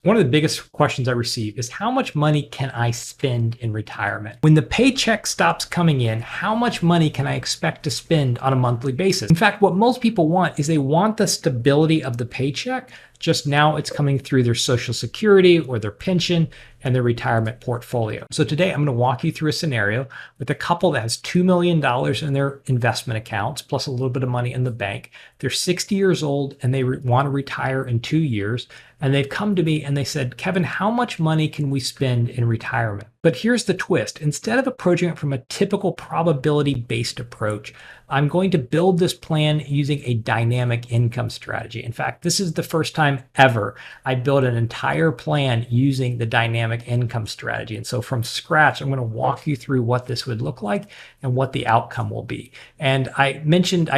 One of the biggest questions I receive is how much money can I spend in retirement? When the paycheck stops coming in, how much money can I expect to spend on a monthly basis? In fact, what most people want is they want the stability of the paycheck. Just now it's coming through their Social Security or their pension and their retirement portfolio. So today I'm going to walk you through a scenario with a couple that has $2 million in their investment accounts, plus a little bit of money in the bank. They're 60 years old and they want to retire in 2 years. And they've come to me and they said, Kevin, how much money can we spend in retirement? But here's the twist. Instead of approaching it from a typical probability-based approach, I'm going to build this plan using a dynamic income strategy. In fact, this is the first time ever I built an entire plan using the dynamic income strategy. And so from scratch, I'm going to walk you through what this would look like and what the outcome will be. And I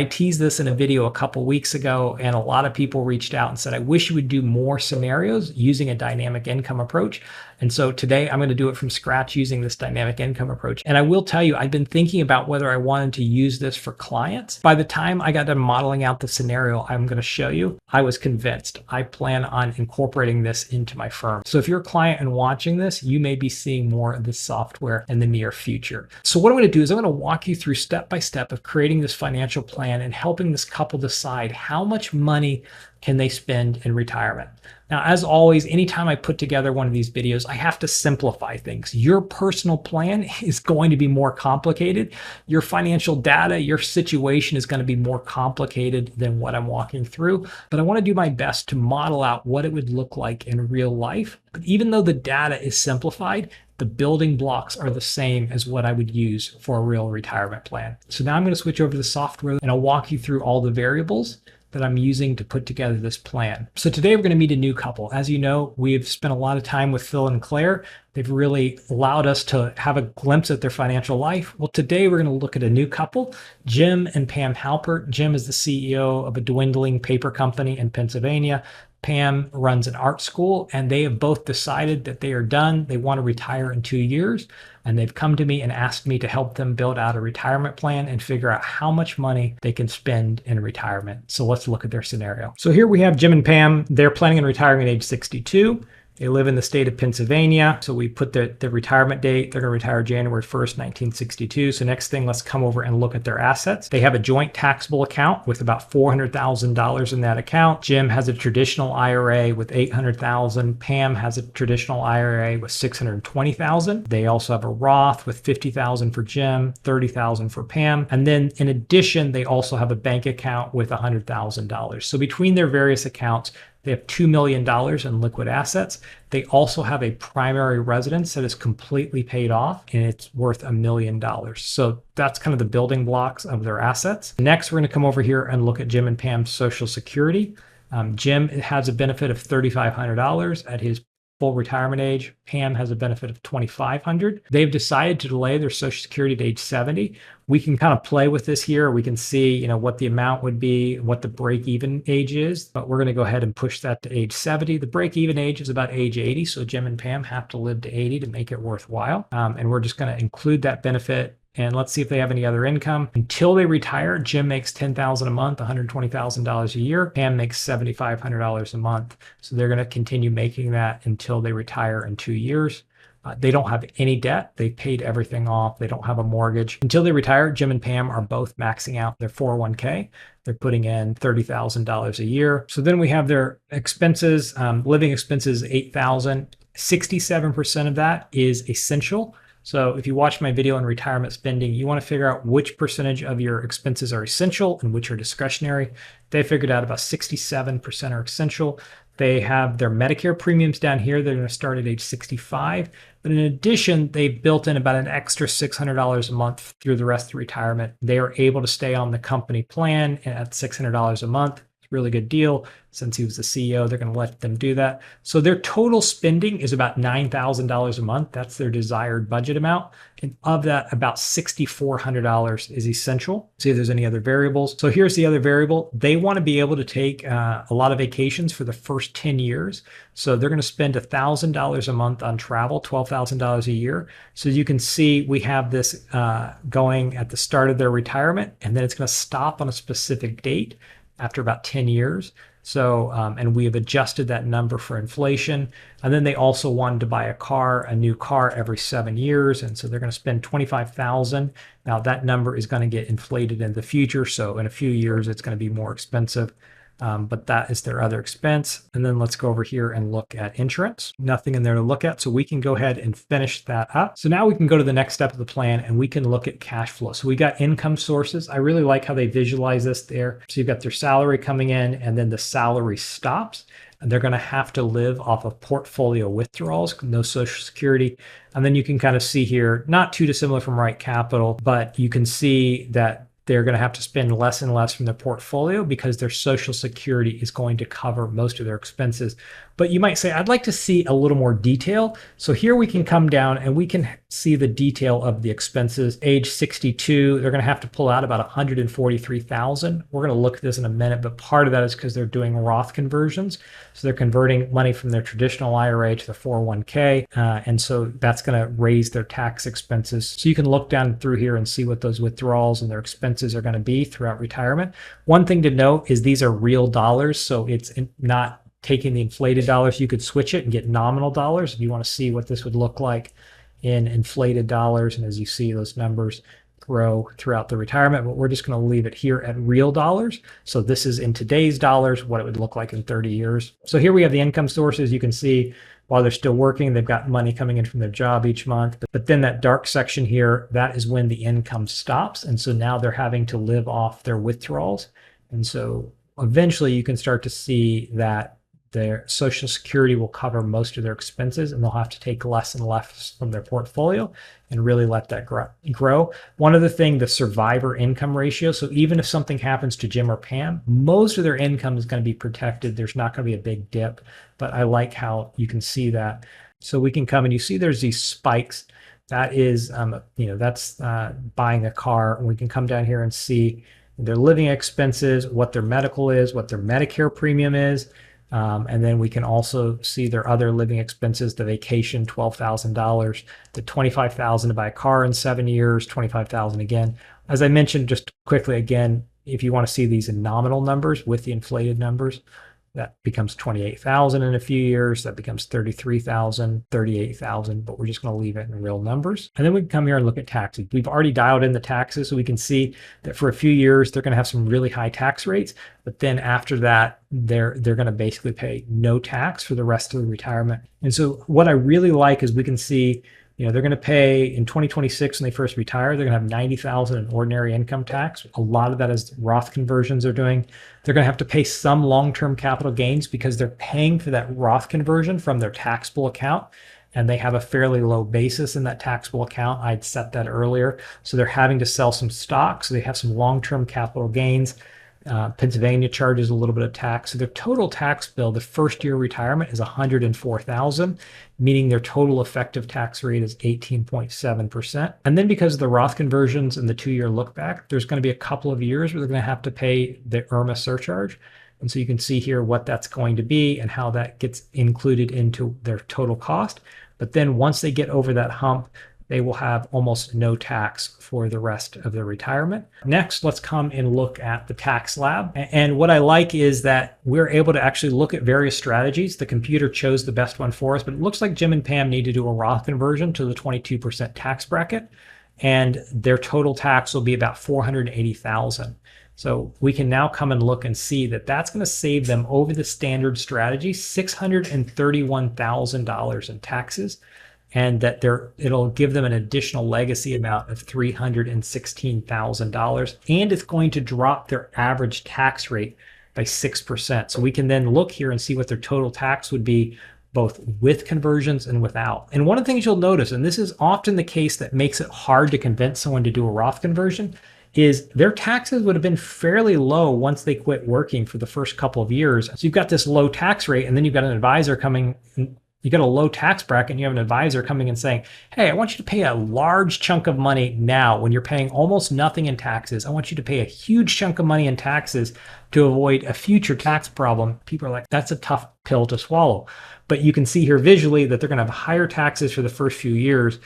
teased this in a video a couple weeks ago, and a lot of people reached out and said, I wish you would do more scenarios using a dynamic income approach. And so today I'm going to do it from scratch using this dynamic income approach. And I will tell you, I've been thinking about whether I wanted to use this for clients. By the time I got done modeling out the scenario I'm going to show you, I was convinced. I plan on incorporating this into my firm. So if you're a client and watching this, you may be seeing more of this software in the near future. So what I'm going to do is I'm going to walk you through step by step of creating this financial plan and helping this couple decide how much money can they spend in retirement. Now, as always, anytime I put together one of these videos, I have to simplify things. Your personal plan is going to be more complicated. Your financial data, your situation is going to be more complicated than what I'm walking through. But I want to do my best to model out what it would look like in real life. But even though the data is simplified, the building blocks are the same as what I would use for a real retirement plan. So now I'm going to switch over to the software and I'll walk you through all the variables that I'm using to put together this plan. So today we're going to meet a new couple. As you know, we've spent a lot of time with Phil and Claire. They've really allowed us to have a glimpse at their financial life. Well, today we're going to look at a new couple, Jim and Pam Halpert. Jim is the CEO of a dwindling paper company in Pennsylvania. Pam runs an art school, and they have both decided that they are done. They want to retire in 2 years, and they've come to me and asked me to help them build out a retirement plan and figure out how much money they can spend in retirement. So let's look at their scenario. So here we have Jim and Pam. They're planning on retiring at age 62. They live in the state of Pennsylvania. So we put the retirement date. They're going to retire January 1st, 1962. So next thing, let's come over and look at their assets. They have a joint taxable account with about $400,000 in that account. Jim has a traditional IRA with $800,000. Pam has a traditional IRA with $620,000. They also have a Roth with $50,000 for Jim, $30,000 for Pam. And then in addition, they also have a bank account with $100,000. So between their various accounts, they have $2 million in liquid assets. They also have a primary residence that is completely paid off and it's worth $1 million. So that's kind of the building blocks of their assets. Next, we're going to come over here and look at Jim and Pam's Social Security. Jim has a benefit of $3,500 at his full retirement age. Pam has a benefit of $2,500. They've decided to delay their Social Security to age 70. We can kind of play with this here. We can see, what the amount would be, what the break-even age is, but we're going to go ahead and push that to age 70. The break-even age is about age 80, so Jim and Pam have to live to 80 to make it worthwhile. And we're just going to include that benefit. And let's see if they have any other income. Until they retire, Jim makes $10,000 a month, $120,000 a year. Pam makes $7,500 a month. So they're going to continue making that until they retire in 2 years. They don't have any debt. They paid everything off. They don't have a mortgage. Until they retire, Jim and Pam are both maxing out their 401k. They're putting in $30,000 a year. So then we have their expenses, living expenses, $8,000. 67% of that is essential. So if you watch my video on retirement spending, you want to figure out which percentage of your expenses are essential and which are discretionary. They figured out about 67% are essential. They have their Medicare premiums down here. They're going to start at age 65. But in addition, they've built in about an extra $600 a month through the rest of retirement. They are able to stay on the company plan at $600 a month. Really good deal. Since he was the CEO, they're going to let them do that. So their total spending is about $9,000 a month. That's their desired budget amount. And of that, about $6,400 is essential. See if there's any other variables. So here's the other variable. They want to be able to take a lot of vacations for the first 10 years. So they're going to spend $1,000 a month on travel, $12,000 a year. So you can see we have this going at the start of their retirement, and then it's going to stop on a specific date after about 10 years. So, and we have adjusted that number for inflation. And then they also wanted to buy a new car every 7 years. And so they're going to spend 25,000. Now that number is going to get inflated in the future. So in a few years, it's going to be more expensive. But that is their other expense. And then let's go over here and look at insurance. Nothing in there to look at. So we can go ahead and finish that up. So now we can go to the next step of the plan and we can look at cash flow. So we got income sources. I really like how they visualize this there. So you've got their salary coming in and then the salary stops. And they're going to have to live off of portfolio withdrawals, no Social Security. And then you can kind of see here, not too dissimilar from Right Capital, but you can see that they're going to have to spend less and less from their portfolio because their Social Security is going to cover most of their expenses. But you might say, I'd like to see a little more detail. So here we can come down and we can see the detail of the expenses. Age 62, they're going to have to pull out about 143,000. We're going to look at this in a minute, but part of that is because they're doing Roth conversions. So they're converting money from their traditional IRA to the 401k. And so that's going to raise their tax expenses. So you can look down through here and see what those withdrawals and their expenses are going to be throughout retirement. One thing to note is these are real dollars. So it's not taking the inflated dollars. You could switch it and get nominal dollars if you want to see what this would look like in inflated dollars. And as you see, those numbers grow throughout the retirement, but we're just going to leave it here at real dollars. So this is in today's dollars, what it would look like in 30 years. So here we have the income sources. You can see while they're still working, they've got money coming in from their job each month. But then that dark section here, that is when the income stops. And so now they're having to live off their withdrawals. And so eventually you can start to see that their Social Security will cover most of their expenses and they'll have to take less and less from their portfolio and really let that grow. One other thing, the survivor income ratio. So even if something happens to Jim or Pam, most of their income is going to be protected. There's not going to be a big dip, but I like how you can see that. So we can come and you see there's these spikes. That is, that's buying a car. And we can come down here and see their living expenses, what their medical is, what their Medicare premium is. And then we can also see their other living expenses, the vacation, $12,000, the $25,000 to buy a car in 7 years, $25,000 again. As I mentioned, just quickly again, if you want to see these in nominal numbers with the inflated numbers, that becomes 28,000 in a few years. That becomes 33,000, 38,000, but we're just going to leave it in real numbers. And then we can come here and look at taxes. We've already dialed in the taxes, so we can see that for a few years, they're going to have some really high tax rates. But then after that, they're going to basically pay no tax for the rest of the retirement. And so what I really like is we can see, they're going to pay in 2026 when they first retire, they're going to have 90,000 in ordinary income tax. A lot of that is Roth conversions they're doing. They're going to have to pay some long-term capital gains because they're paying for that Roth conversion from their taxable account. And they have a fairly low basis in that taxable account. I'd set that earlier. So they're having to sell some stocks. So they have some long-term capital gains. Pennsylvania charges a little bit of tax. So their total tax bill, the first year retirement is $104,000, meaning their total effective tax rate is 18.7%. And then because of the Roth conversions and the 2-year look back, there's going to be a couple of years where they're going to have to pay the IRMA surcharge. And so you can see here what that's going to be and how that gets included into their total cost. But then once they get over that hump, they will have almost no tax for the rest of their retirement. Next, let's come and look at the tax lab. And what I like is that we're able to actually look at various strategies. The computer chose the best one for us, but it looks like Jim and Pam need to do a Roth conversion to the 22% tax bracket, and their total tax will be about $480,000. So we can now come and look and see that that's going to save them over the standard strategy $631,000 in taxes. And that it'll give them an additional legacy amount of $316,000, and it's going to drop their average tax rate by 6%. So we can then look here and see what their total tax would be, both with conversions and without. And one of the things you'll notice, and this is often the case that makes it hard to convince someone to do a Roth conversion, is their taxes would have been fairly low once they quit working for the first couple of years. So you've got this low tax rate, and then you've got an advisor coming. You got a low tax bracket and you have an advisor coming and saying, hey, I want you to pay a large chunk of money now when you're paying almost nothing in taxes. I want you to pay a huge chunk of money in taxes to avoid a future tax problem. People are like, that's a tough pill to swallow. But you can see here visually that they're going to have higher taxes for the first few years,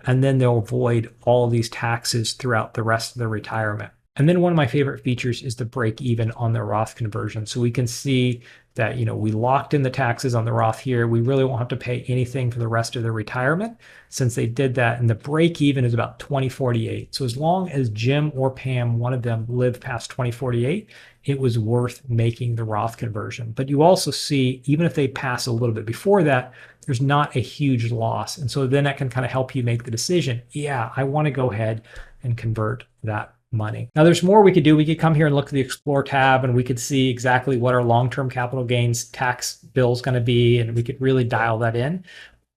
and then they'll avoid all of these taxes throughout the rest of their retirement. And then one of my favorite features is the break even on the Roth conversion. So we can see that, we locked in the taxes on the Roth here. We really won't have to pay anything for the rest of their retirement since they did that. And the break even is about 2048. So as long as Jim or Pam, one of them, live past 2048, it was worth making the Roth conversion. But you also see, even if they pass a little bit before that, there's not a huge loss. And so then that can kind of help you make the decision. Yeah, I want to go ahead and convert that money. Now there's more we could do. We could come here and look at the Explore tab and we could see exactly what our long-term capital gains tax bill is going to be, and we could really dial that in.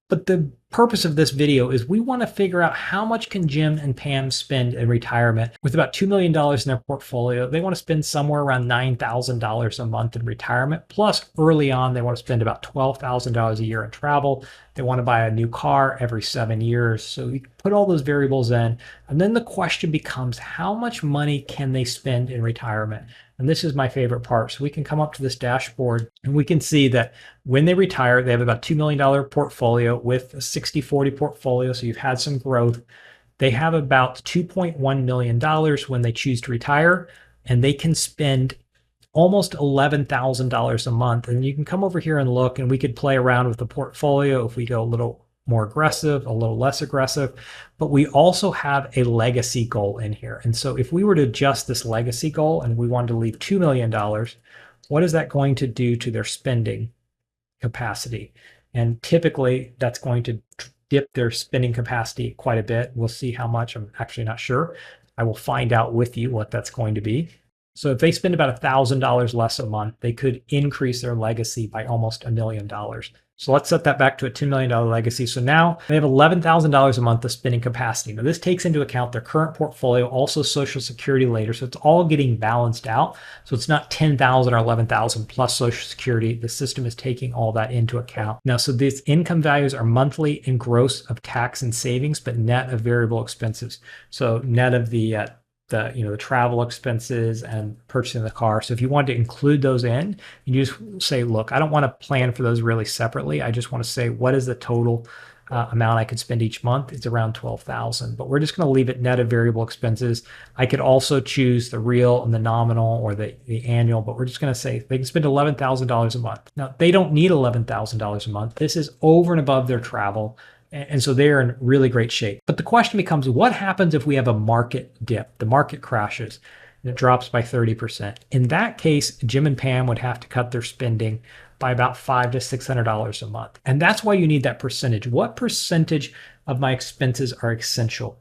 But the purpose of this video is we want to figure out how much can Jim and Pam spend in retirement. With about $2 million in their portfolio, they want to spend somewhere around $9,000 a month in retirement. Plus, early on, they want to spend about $12,000 a year in travel. They want to buy a new car every 7 years. So you put all those variables in. And then the question becomes, how much money can they spend in retirement? And this is my favorite part. So we can come up to this dashboard and we can see that when they retire, they have about $2 million portfolio with a 60-40 portfolio. So you've had some growth. They have about $2.1 million when they choose to retire, and they can spend almost $11,000 a month. And you can come over here and look, and we could play around with the portfolio if we go a little more aggressive, a little less aggressive, but we also have a legacy goal in here. And so if we were to adjust this legacy goal and we wanted to leave $2 million, what is that going to do to their spending capacity? And typically that's going to dip their spending capacity quite a bit. We'll see how much. I'm actually not sure. I will find out with you what that's going to be. So if they spend about $1,000 less a month, they could increase their legacy by almost $1 million. So let's set that back to a $2 million legacy. So now they have $11,000 a month of spending capacity. Now this takes into account their current portfolio, also Social Security later. So it's all getting balanced out. So it's not 10,000 or 11,000 plus Social Security. The system is taking all that into account. Now, so these income values are monthly and gross of tax and savings, but net of variable expenses. So net of the travel expenses and purchasing the car. So if you want to include those in, you just say, look, I don't want to plan for those really separately. I just want to say, what is the total amount I could spend each month? It's around 12,000, but we're just going to leave it net of variable expenses. I could also choose the real and the nominal or the annual, but we're just going to say they can spend $11,000 a month. Now they don't need $11,000 a month. This is over and above their travel. And so they're in really great shape. But the question becomes, what happens if we have a market dip? The market crashes and it drops by 30%. In that case, Jim and Pam would have to cut their spending by about $500 to $600 a month. And that's why you need that percentage. What percentage of my expenses are essential?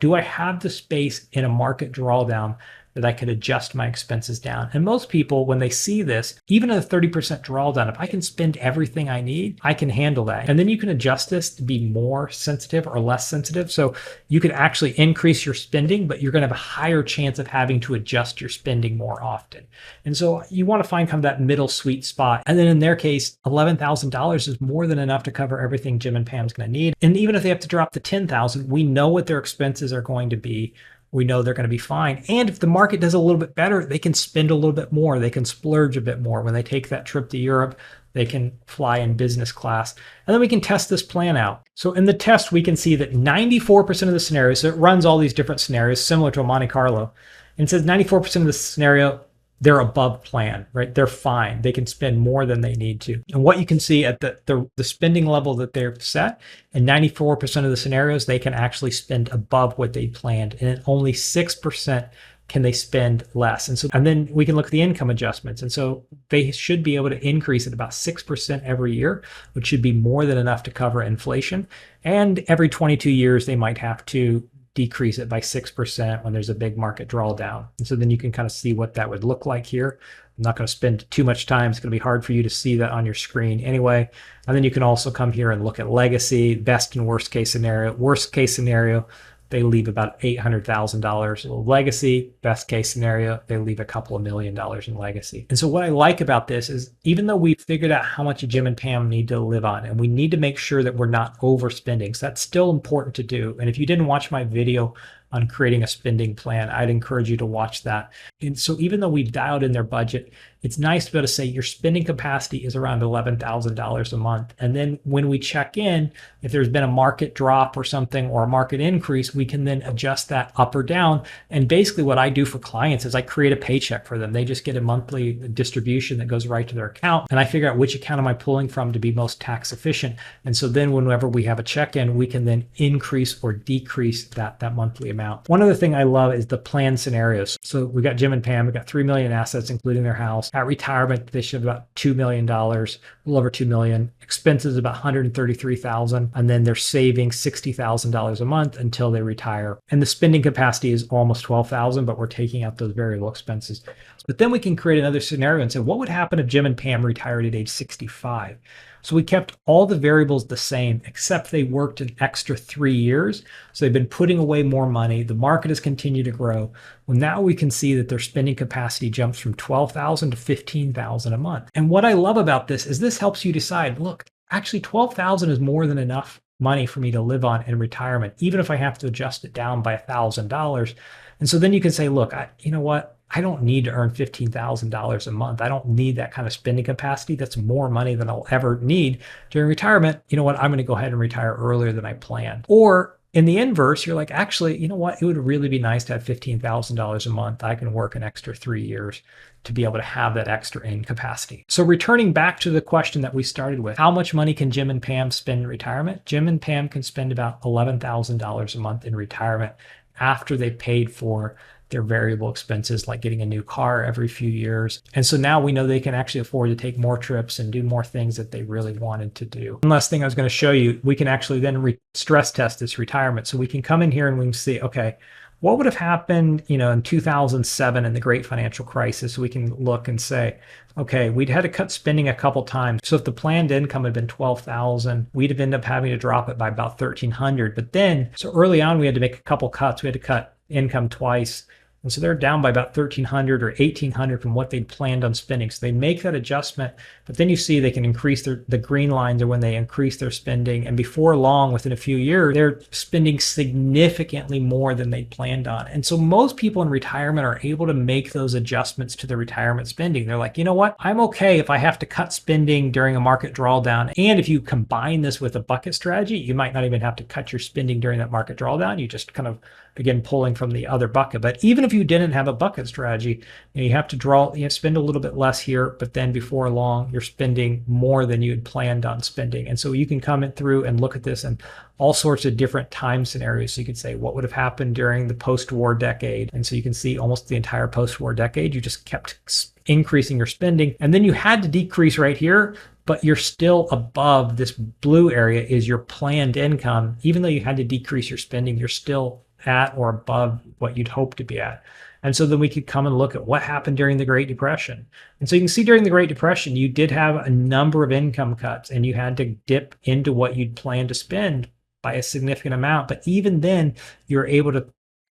Do I have the space in a market drawdown that I could adjust my expenses down? And most people, when they see this, even at a 30% drawdown, if I can spend everything I need, I can handle that. And then you can adjust this to be more sensitive or less sensitive. So you could actually increase your spending, but you're going to have a higher chance of having to adjust your spending more often. And so you want to find kind of that middle sweet spot. And then in their case, $11,000 is more than enough to cover everything Jim and Pam's going to need. And even if they have to drop to $10,000, we know what their expenses are going to be. We know they're going to be fine. And if the market does a little bit better, they can spend a little bit more. They can splurge a bit more. When they take that trip to Europe, they can fly in business class. And then we can test this plan out. So in the test, we can see that 94% of the scenarios, so it runs all these different scenarios similar to a Monte Carlo, and it says 94% of the scenario, they're above plan, right? They're fine. They can spend more than they need to. And what you can see at the spending level that they've set, in 94% of the scenarios, they can actually spend above what they planned. And in only 6% can they spend less. And then we can look at the income adjustments. And so they should be able to increase at about 6% every year, which should be more than enough to cover inflation. And every 22 years, they might have to decrease it by 6% when there's a big market drawdown. And so then you can kind of see what that would look like here. I'm not going to spend too much time. It's going to be hard for you to see that on your screen anyway. And then you can also come here and look at legacy, best and worst case scenario. Worst case scenario, they leave about $800,000 legacy. Best case scenario, they leave a couple of $1 million in legacy. And so what I like about this is, even though we've figured out how much Jim and Pam need to live on, and we need to make sure that we're not overspending. So that's still important to do. And if you didn't watch my video on creating a spending plan, I'd encourage you to watch that. And so even though we've dialed in their budget it's nice to be able to say your spending capacity is around $11,000 a month. And then when we check in, if there's been a market drop or something or a market increase, we can then adjust that up or down. And basically what I do for clients is I create a paycheck for them. They just get a monthly distribution that goes right to their account. And I figure out which account am I pulling from to be most tax efficient. And so then whenever we have a check-in, we can then increase or decrease that monthly amount. One other thing I love is the plan scenarios. So we got Jim and Pam, we got 3 million assets, including their house. At retirement, they should have about $2 million, a little over $2 million. Expenses about $133,000, and then they're saving $60,000 a month until they retire. And the spending capacity is almost $12,000, but we're taking out those variable expenses. But then we can create another scenario and say, what would happen if Jim and Pam retired at age 65? So we kept all the variables the same, except they worked an extra 3 years. So they've been putting away more money. The market has continued to grow. Well, now we can see that their spending capacity jumps from $12,000 to $15,000 a month. And what I love about this is this helps you decide, look, actually $12,000 is more than enough money for me to live on in retirement, even if I have to adjust it down by $1,000. And so then you can say, look, you know what? I don't need to earn $15,000 a month. I don't need that kind of spending capacity. That's more money than I'll ever need during retirement. You know what? I'm going to go ahead and retire earlier than I planned. Or in the inverse, you're like, actually, you know what? It would really be nice to have $15,000 a month. I can work an extra 3 years to be able to have that extra in capacity. So returning back to the question that we started with, how much money can Jim and Pam spend in retirement? Jim and Pam can spend about $11,000 a month in retirement after they paid for their variable expenses, like getting a new car every few years. And so now we know they can actually afford to take more trips and do more things that they really wanted to do. One last thing I was going to show you, we can actually then stress test this retirement. So we can come in here and we can see, okay, what would have happened, in 2007 in the great financial crisis? We can look and say, okay, we'd had to cut spending a couple times. So if the planned income had been 12,000, we'd have ended up having to drop it by about 1,300. But then, so early on, we had to make a couple cuts. We had to cut income twice. And so they're down by about 1,300 or 1,800 from what they'd planned on spending. So they make that adjustment, but then you see they can increase the green lines are when they increase their spending. And before long, within a few years, they're spending significantly more than they planned on. And so most people in retirement are able to make those adjustments to their retirement spending. They're like, you know what? I'm okay if I have to cut spending during a market drawdown. And if you combine this with a bucket strategy, you might not even have to cut your spending during that market drawdown. You just kind of begin pulling from the other bucket. But even if you didn't have a bucket strategy, you have to spend a little bit less here, but then before long, you're spending more than you had planned on spending. And so you can come in through and look at this and all sorts of different time scenarios. So you could say, what would have happened during the post-war decade? And so you can see almost the entire post-war decade, you just kept increasing your spending. And then you had to decrease right here, but you're still above this blue area is your planned income. Even though you had to decrease your spending, you're still at or above what you'd hope to be at. And so then we could come and look at what happened during the Great Depression. And so you can see during the Great Depression, you did have a number of income cuts and you had to dip into what you'd planned to spend by a significant amount. But even then, you're able to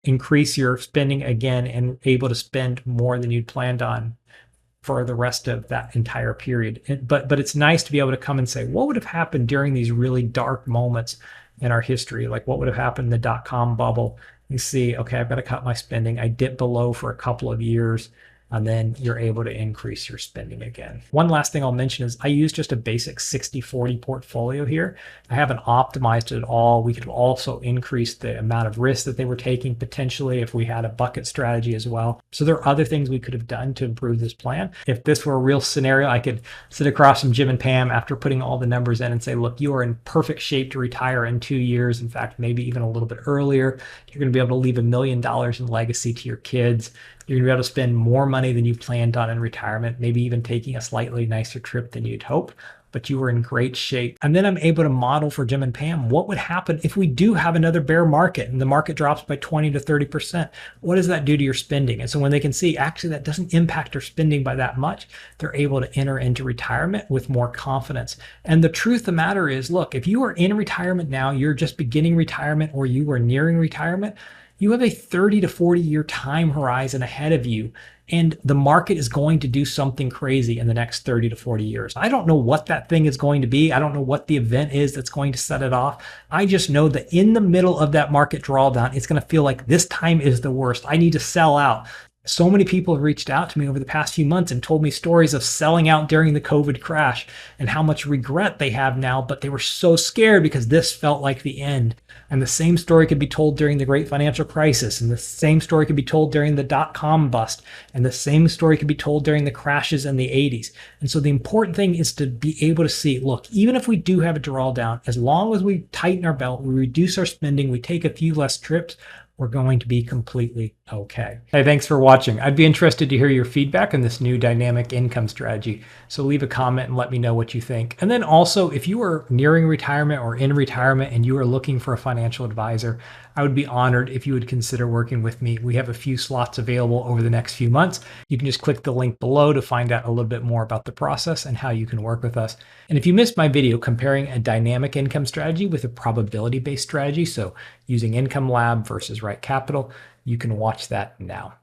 increase your spending again and able to spend more than you'd planned on for the rest of that entire period. But it's nice to be able to come and say, what would have happened during these really dark moments in our history? Like what would have happened in the dot-com bubble? You see, okay, I've got to cut my spending. I dip below for a couple of years, and then you're able to increase your spending again. One last thing I'll mention is I use just a basic 60-40 portfolio here. I haven't optimized it at all. We could also increase the amount of risk that they were taking potentially if we had a bucket strategy as well. So there are other things we could have done to improve this plan. If this were a real scenario, I could sit across from Jim and Pam after putting all the numbers in and say, look, you are in perfect shape to retire in 2 years. In fact, maybe even a little bit earlier. You're going to be able to leave $1 million in legacy to your kids. You're going to be able to spend more money than you planned on in retirement, maybe even taking a slightly nicer trip than you'd hope, but you were in great shape. And then I'm able to model for Jim and Pam what would happen if we do have another bear market and the market drops by 20 to 30%. What does that do to your spending? And so when they can see actually that doesn't impact their spending by that much, they're able to enter into retirement with more confidence. And the truth of the matter is, look, if you are in retirement now, you're just beginning retirement or you are nearing retirement, you have a 30 to 40 year time horizon ahead of you, and the market is going to do something crazy in the next 30 to 40 years. I don't know what that thing is going to be. I don't know what the event is that's going to set it off. I just know that in the middle of that market drawdown, it's going to feel like this time is the worst. I need to sell out. So many people have reached out to me over the past few months and told me stories of selling out during the COVID crash and how much regret they have now, but they were so scared because this felt like the end. And the same story could be told during the great financial crisis, and the same story could be told during the dot-com bust, and the same story could be told during the crashes in the 80s. And so the important thing is to be able to see, look, even if we do have a drawdown, as long as we tighten our belt, we reduce our spending, we take a few less trips, we're going to be completely okay. Hey, thanks for watching. I'd be interested to hear your feedback on this new dynamic income strategy. So leave a comment and let me know what you think. And then also, if you are nearing retirement or in retirement and you are looking for a financial advisor, I would be honored if you would consider working with me. We have a few slots available over the next few months. You can just click the link below to find out a little bit more about the process and how you can work with us. And if you missed my video comparing a dynamic income strategy with a probability-based strategy, so using Income Lab versus Right Capital, you can watch that now.